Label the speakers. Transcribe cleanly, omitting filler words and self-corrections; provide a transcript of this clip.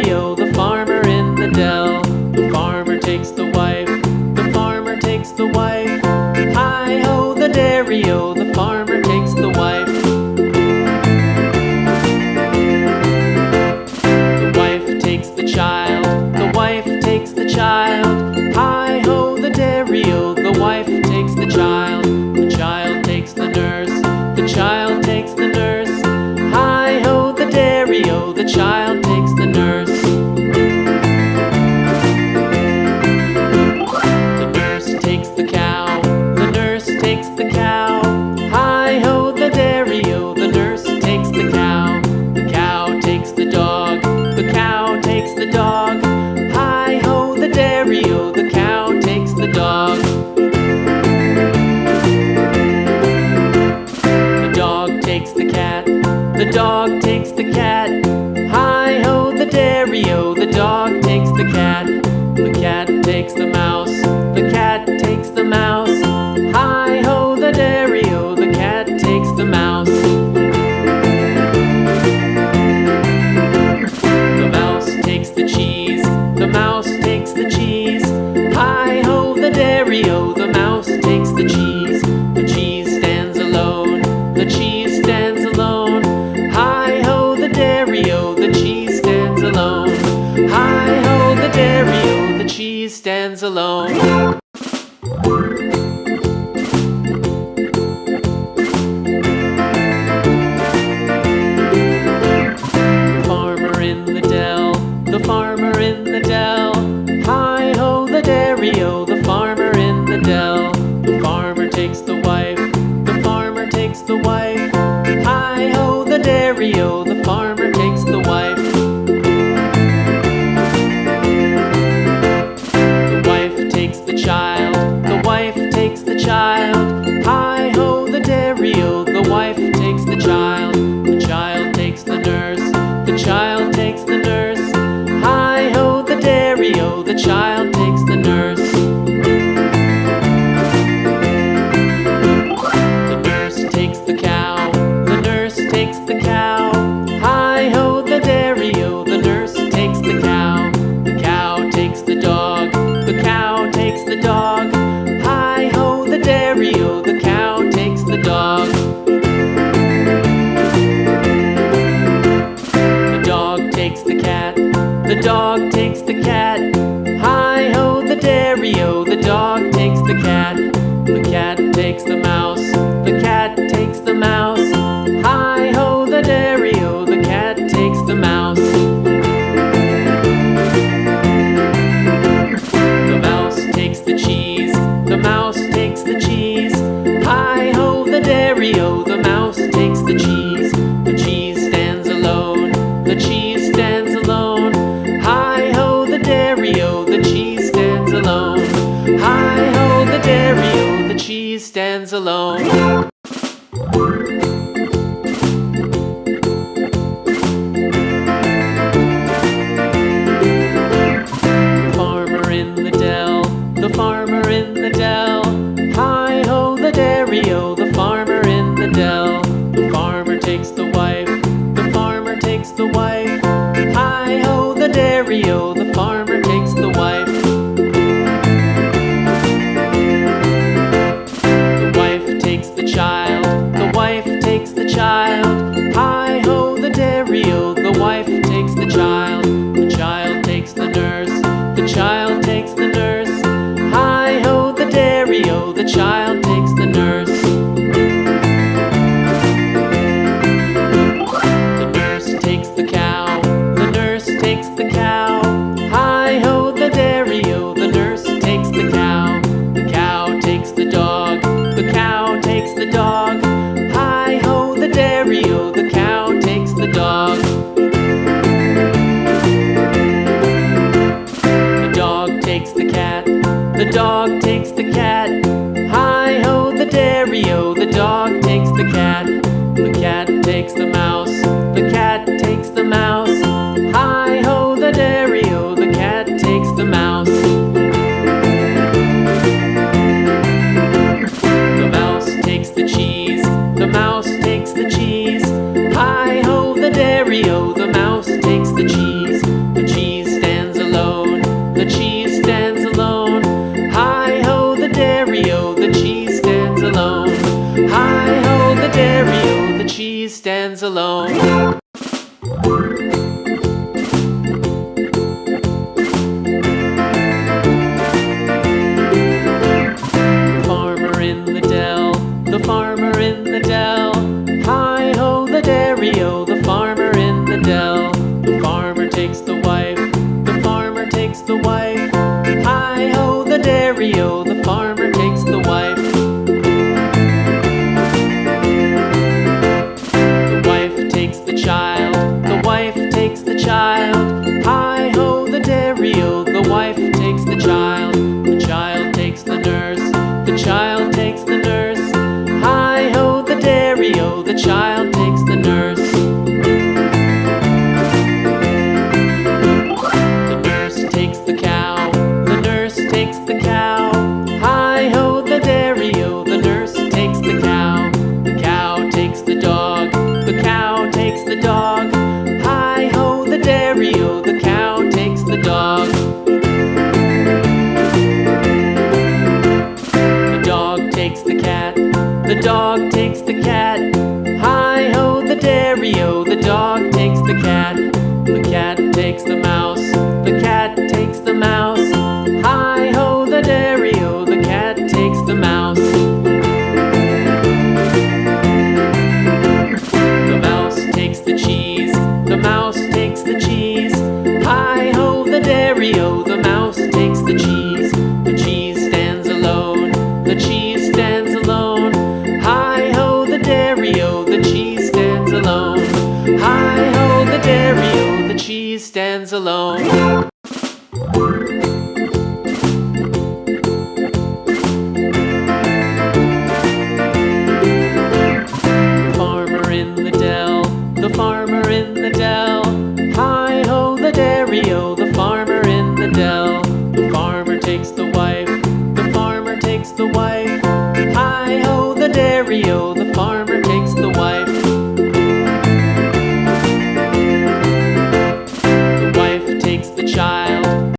Speaker 1: dairy-o, the farmer in the dell. The farmer takes the wife, the farmer takes the wife. Hi-ho, the dairy-o, the farmer takes the wife. The wife takes the child, the wife takes the child. Hi-ho, the dairy-o, the wife takes the child. The child takes the nurse, the child takes the nurse. Hi-ho, the dairy-o, the child takes the nurse. The nurse takes the cow, the nurse takes the cow. Hi-ho, the dairy-o, the nurse takes the cow. The cow takes the dog, the cow takes the dog. Hi-ho, the dairy-o, the cow takes the dog. The dog takes the cat, the dog takes the cat. Hi-ho, the dairy-o, the dog takes the cat. The cat takes the mouse, the cat takes the mouse. Hi-ho, the dairy-o, the cat takes the mouse. The mouse takes the cheese, the mouse takes the cheese. Hi-ho, the dairy-o, the mouse takes the cheese. The cheese stands alone, the cheese stands alone. Hi-ho, the dairy-o, the cheese stands alone. Hi-ho, the dairy-o, the cheese stands alone. The farmer in the dell, the farmer in the dell. Hi-ho, the dairy-o, the farmer in the dell. The farmer takes the wife, the farmer takes the wife. Hi-ho, the dairy-o, the farmer takes the wife. The wife takes the child, the wife takes the child. Hi-ho, the dairy-o, the wife takes the child. The child takes the nurse, the child takes the nurse. Hi-ho, the dairy-o, the child takes the nurse. The nurse takes the cow, the nurse takes the cow. Hi-ho, the dairy-o, the nurse takes the cow. The cow takes the dog, the cow takes the dog. Hi-ho, the dairy-o, the cow takes the dog. The dog takes the cat, the dog takes the cat. Hi-ho, the dairy-o, the dog takes the cat. The cat takes the mouse, the cat takes the mouse. Hi-ho, the dairy-o, the cat takes the mouse. The mouse takes the cheese, the mouse takes the cheese. Hi-ho, the dairy-o, the mouse takes the cheese. The cheese stands alone, the cheese stands alone. Hi-ho, the dairy-o, the cheese stands alone. Hi-ho, the dairy-o, the cheese stands alone. The farmer in the dell, the farmer in the dell. Hi-ho, the dairy-o, the farmer in the dell. The farmer takes the wife, the farmer takes the wife. Hi-ho, the dairy-o, the farmer takes the wife. The wife takes the child, the wife takes the child. Hi-ho, the dairy-o, the wife takes the child. The child takes the nurse, the child takes the nurse. Hi-ho, the dairy-o, the child takes the nurse. The nurse takes the cow, the nurse takes the cow. Hi-ho, the dairy-o, the nurse takes the cow. The cow takes the dog, the cow takes the dog. Hi-ho, the dairy-o, the cow takes the dog. The dog takes the cat, the dog takes the cat. Hi-ho, the dairy-o, the dog takes the cat. The cat takes the mouse, the cat takes the mouse. dairy-o, the cow takes the dog. The dog takes the cat, the dog takes the cat. Hi-ho, the dairy-o, the dog takes the cat. The cat takes the mouse, the cat takes the mouse. Hi-ho, the dairy-o, the cat takes the mouse. The mouse takes the cheese, the mouse takes the cheese. Hi-ho, the dairy-o, the mouse takes the cheese. The cheese stands alone, the cheese stands alone. Hi-ho, the dairy-o, the cheese stands alone. Hi-ho, the dairy-o, the cheese stands alone.